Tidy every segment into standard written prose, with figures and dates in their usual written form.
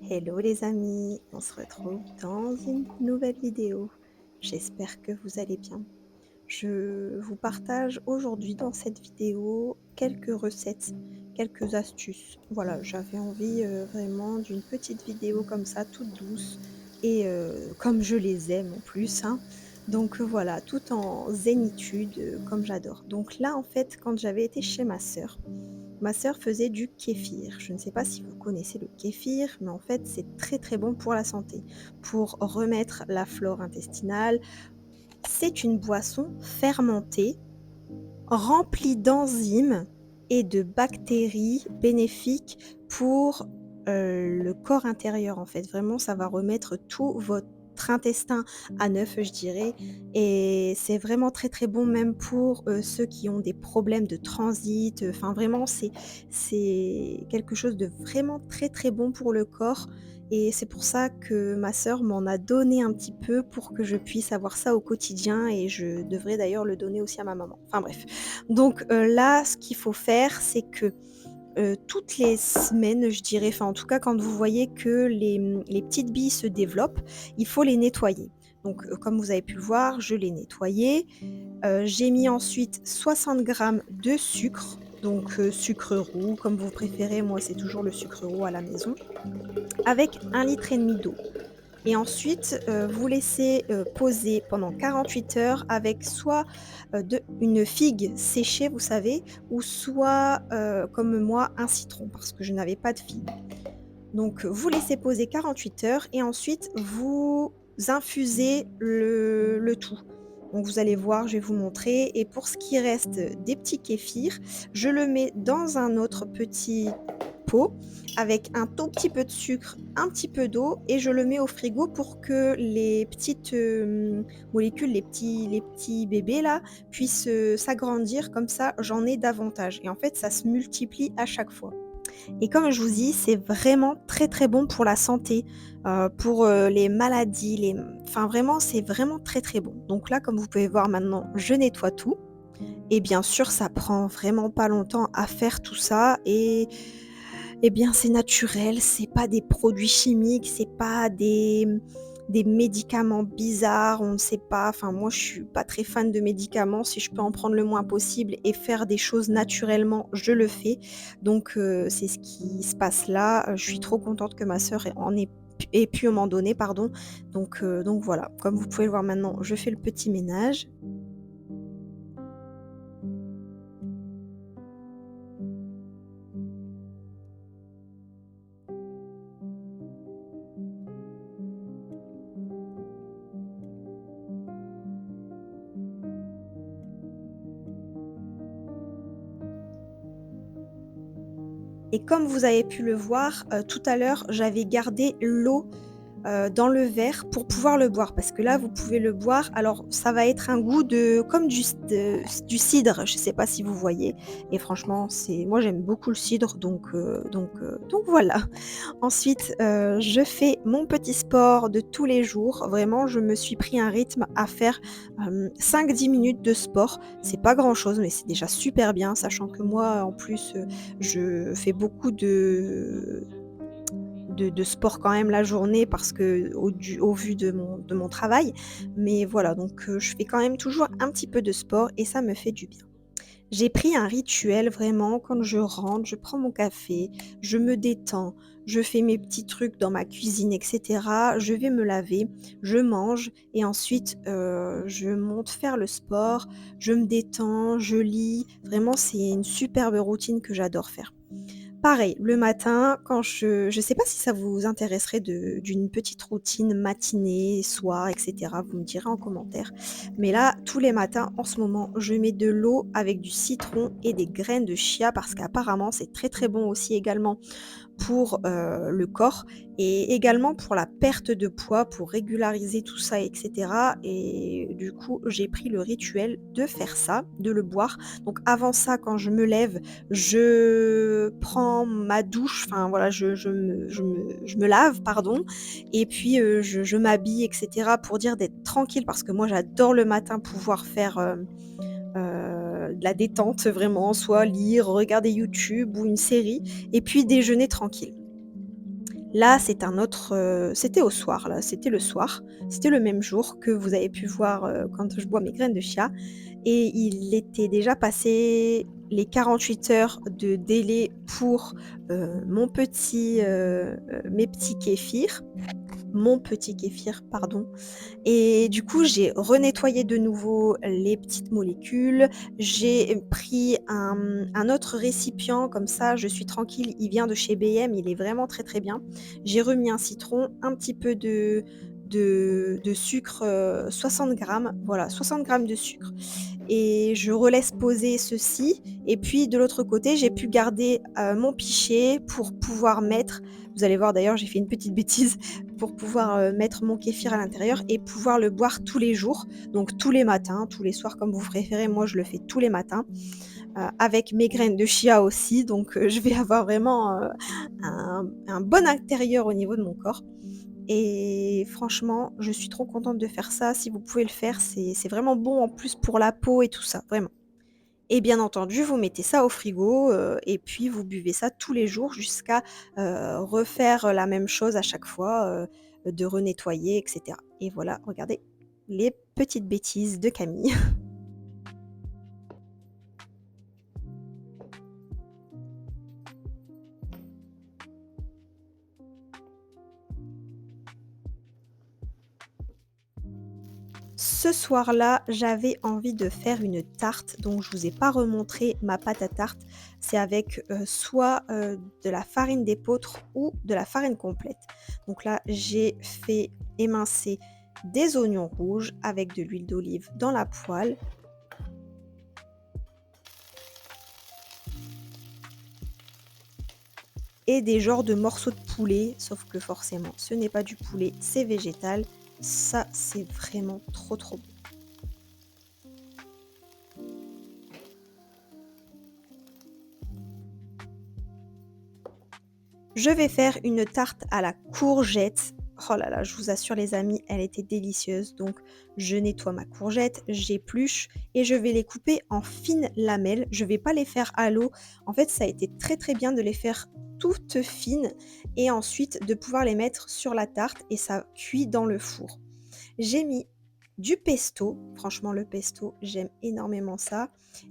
Hello les amis, on se retrouve dans une nouvelle vidéo. J'espère que vous allez bien. Je vous partage aujourd'hui dans cette vidéo quelques recettes, quelques astuces. Voilà, j'avais envie vraiment d'une petite vidéo comme ça, toute douce et comme je les aime en plus, hein. Donc voilà, tout en zénitude, comme j'adore. Donc là, en fait, quand j'avais été chez ma sœur faisait du kéfir. Je ne sais pas si vous connaissez le kéfir, mais en fait, c'est très très bon pour la santé, pour remettre la flore intestinale. C'est une boisson fermentée, remplie d'enzymes et de bactéries bénéfiques pour le corps intérieur. En fait, vraiment, ça va remettre tout votre intestin à neuf, je dirais. Et c'est vraiment très très bon, même pour ceux qui ont des problèmes de transit. Enfin, vraiment, c'est quelque chose de vraiment très très bon pour le corps. Et c'est pour ça que ma sœur m'en a donné un petit peu pour que je puisse avoir ça au quotidien et je devrais d'ailleurs le donner aussi à ma maman. Enfin bref. Donc là, ce qu'il faut faire, c'est que, toutes les semaines, je dirais, enfin en tout cas quand vous voyez que les petites billes se développent, il faut les nettoyer. Donc comme vous avez pu le voir, je l'ai nettoyé. J'ai mis ensuite 60 grammes de sucre, donc sucre roux comme vous préférez, moi c'est toujours le sucre roux à la maison, avec 1,5 litre d'eau. Et ensuite, vous laissez, poser pendant 48 heures avec soit, une figue séchée, vous savez, ou soit, comme moi, un citron parce que je n'avais pas de figue. Donc, vous laissez poser 48 heures et ensuite vous infusez le tout. Donc vous allez voir, je vais vous montrer et pour ce qui reste des petits kéfirs, je le mets dans un autre petit pot avec un tout petit peu de sucre, un petit peu d'eau et je le mets au frigo pour que les petites, molécules, les petits bébés là, puissent, s'agrandir comme ça j'en ai davantage et en fait ça se multiplie à chaque fois. Et comme je vous dis, c'est vraiment très, très bon pour la santé, pour, les maladies, enfin vraiment, c'est vraiment très, très bon. Donc là, comme vous pouvez voir maintenant, je nettoie tout et bien sûr, ça prend vraiment pas longtemps à faire tout ça et bien, c'est naturel, c'est pas des produits chimiques, c'est pas des médicaments bizarres, on ne sait pas. Enfin, moi, je suis pas très fan de médicaments. Si je peux en prendre le moins possible et faire des choses naturellement, je le fais. Donc, c'est ce qui se passe là. Je suis trop contente que ma sœur ait pu m'en donner, pardon. Donc voilà. Comme vous pouvez le voir maintenant, je fais le petit ménage. Et comme vous avez pu le voir, tout à l'heure, j'avais gardé l'eau dans le verre pour pouvoir le boire. Parce que là, vous pouvez le boire, alors ça va être un goût de comme du cidre, je ne sais pas si vous voyez et franchement, c'est moi j'aime beaucoup le cidre donc voilà. Ensuite, je fais mon petit sport de tous les jours. Vraiment, je me suis pris un rythme à faire, 5-10 minutes de sport. C'est pas grand-chose, mais c'est déjà super bien, sachant que moi, en plus, je fais beaucoup de sport quand même la journée parce que au vu de mon travail. Mais voilà, donc je fais quand même toujours un petit peu de sport et ça me fait du bien. J'ai pris un rituel vraiment quand je rentre, je prends mon café, je me détends, je fais mes petits trucs dans ma cuisine et cetera. Je vais me laver, je mange et ensuite, je monte faire le sport, je me détends, je lis. Vraiment, c'est une superbe routine que j'adore faire. Pareil, le matin, quand je sais pas si ça vous intéresserait d'une petite routine matinée, soir et cetera, vous me direz en commentaire. Mais là, tous les matins, en ce moment, je mets de l'eau avec du citron et des graines de chia parce qu'apparemment, c'est très, très bon aussi également pour, le corps et également pour la perte de poids, pour régulariser tout ça et cetera et du coup, j'ai pris le rituel de faire ça, de le boire. Donc avant ça, quand je me lève, je prends ma douche, enfin voilà, je me lave, pardon et puis, je m'habille et cetera pour dire d'être tranquille parce que moi j'adore le matin pouvoir faire, de la détente vraiment, soit lire, regarder YouTube ou une série et puis déjeuner tranquille. Là, c'est un autre, c'était au soir là, c'était le soir, c'était le même jour que vous avez pu voir, quand je bois mes graines de chia et il était déjà passé les 48 heures de délai pour, mes petits kéfirs mon petit kéfir, pardon. Et du coup, j'ai renettoyé de nouveau les petites molécules. J'ai pris un autre récipient, comme ça je suis tranquille, il vient de chez B&M, il est vraiment très, très bien. J'ai remis un citron, un petit peu de sucre, 60 grammes, voilà, 60 grammes de sucre et je relaisse poser ceci et puis de l'autre côté, j'ai pu garder, mon pichet pour pouvoir mettre vous allez voir d'ailleurs, j'ai fait une petite bêtise pour pouvoir, mettre mon kéfir à l'intérieur et pouvoir le boire tous les jours, donc tous les matins, tous les soirs comme vous préférez. Moi, je le fais tous les matins, avec mes graines de chia aussi, donc je vais avoir vraiment, un bon intérieur au niveau de mon corps et franchement, je suis trop contente de faire ça. Si vous pouvez le faire, c'est vraiment bon en plus pour la peau et tout ça, vraiment. Et bien entendu, vous mettez ça au frigo, et puis vous buvez ça tous les jours jusqu'à, refaire la même chose à chaque fois, de renettoyer et cetera. Et voilà, regardez les petites bêtises de Camille. Ce soir-là, j'avais envie de faire une tarte, donc je vous ai pas remontré ma pâte à tarte. C'est avec, soit, de la farine d'épeautre ou de la farine complète. Donc là, j'ai fait émincer des oignons rouges avec de l'huile d'olive dans la poêle et des genres de morceaux de poulet, sauf que forcément, ce n'est pas du poulet, c'est végétal. Ça, c'est vraiment trop, trop bon. Je vais faire une tarte à la courgette. Oh là là, je vous assure les amis, elle était délicieuse. Donc je nettoie ma courgette, j'épluche et je vais les couper en fines lamelles. Je vais pas les faire à l'eau. En fait, ça a été très très bien de les faire toutes fines et ensuite de pouvoir les mettre sur la tarte et ça cuit dans le four. J'ai mis du pesto, franchement le pesto, j'aime énormément ça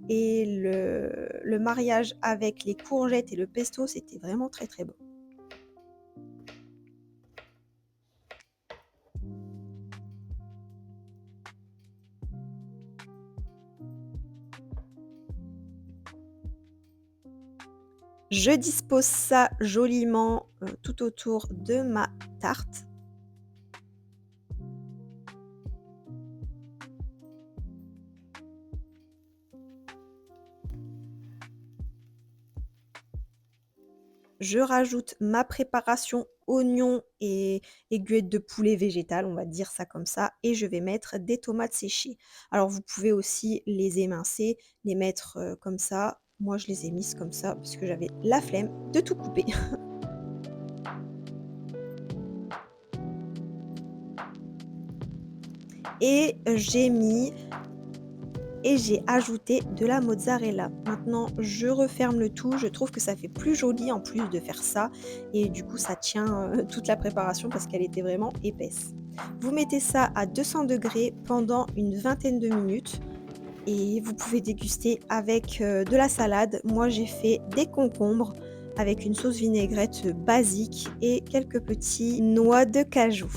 et le mariage avec les courgettes et le pesto, c'était vraiment très très bon. Je dispose ça joliment, tout autour de ma tarte. Je rajoute ma préparation oignons et aiguillettes de poulet végétales, on va dire ça comme ça et je vais mettre des tomates séchées. Alors vous pouvez aussi les émincer, les mettre, comme ça. Moi je les ai mises comme ça parce que j'avais la flemme de tout couper. Et j'ai ajouté de la mozzarella. Maintenant, je referme le tout. Je trouve que ça fait plus joli en plus de faire ça et du coup, ça tient, toute la préparation parce qu'elle était vraiment épaisse. Vous mettez ça à 200 degrés pendant une vingtaine de minutes et vous pouvez déguster avec, de la salade. Moi, j'ai fait des concombres avec une sauce vinaigrette, basique et quelques petits noix de cajou.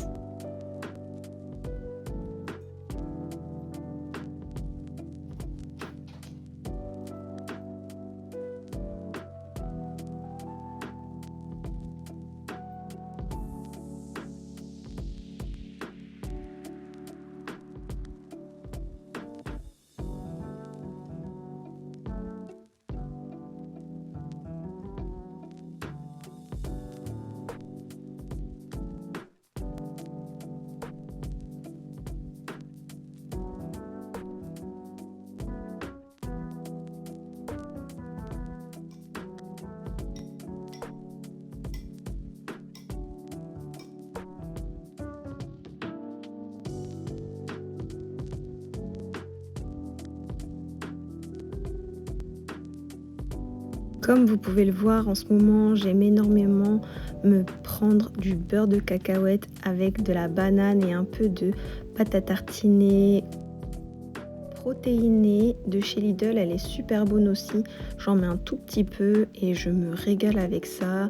Comme vous pouvez le voir en ce moment, j'aime énormément me prendre du beurre de cacahuète avec de la banane et un peu de pâte à tartiner protéinée de chez Lidl. Elle est super bonne aussi. J'en mets un tout petit peu et je me régale avec ça.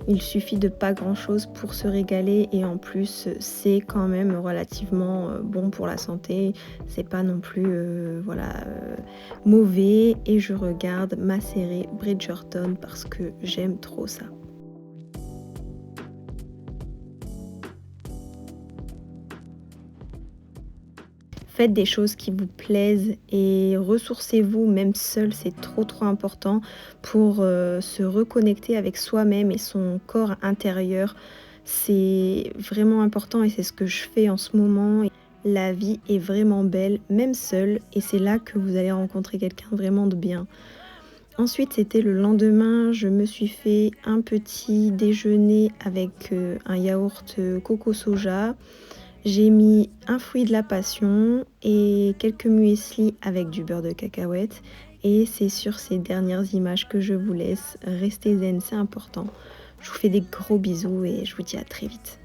Il suffit de pas grand chose pour se régaler et en plus c'est quand même relativement bon pour la santé. C'est pas non plus mauvais et je regarde ma série Bridgerton parce que j'aime trop ça. Faites des choses qui vous plaisent et ressourcez-vous, même seul, c'est trop important pour se reconnecter avec soi-même et son corps intérieur. C'est vraiment important et c'est ce que je fais en ce moment. La vie est vraiment belle, même seule, et c'est là que vous allez rencontrer quelqu'un vraiment de bien. Ensuite, c'était le lendemain, je me suis fait un petit déjeuner avec un yaourt coco soja. J'ai mis un fruit de la passion et quelques muesli avec du beurre de cacahuète. Et c'est sur ces dernières images que je vous laisse. Restez zen, c'est important. Je vous fais des gros bisous et je vous dis à très vite.